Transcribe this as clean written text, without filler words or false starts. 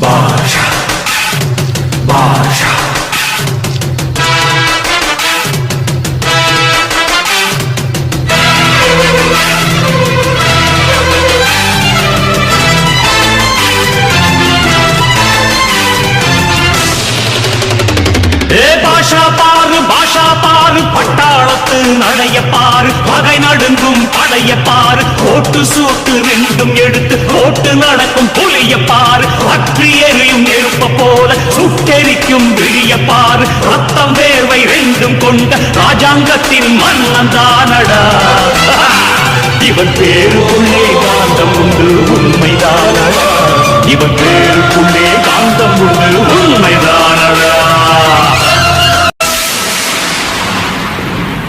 பாஷா பாஷா பட்டாளத்து நடைய பாரு பகை நடுங்கும் படைய பாரு கோட்டு சூட்டு ரெண்டும் எடுத்து கோட்டு நடக்கும் புலிய பாரு அற்றி எரியும் நெருப்ப போல சுட்டெரிக்கும் விழிய பாரு ரத்தம் வேர்வை ரெண்டும் கொண்ட ராஜாங்கத்தின் மன்னன் தானடா இவன் பேருக்குள்ளே காந்தம் உண்டு உண்மைதானடா இவன் பேருக்குள்ளே காந்தம் உண்டு உண்மைதானடா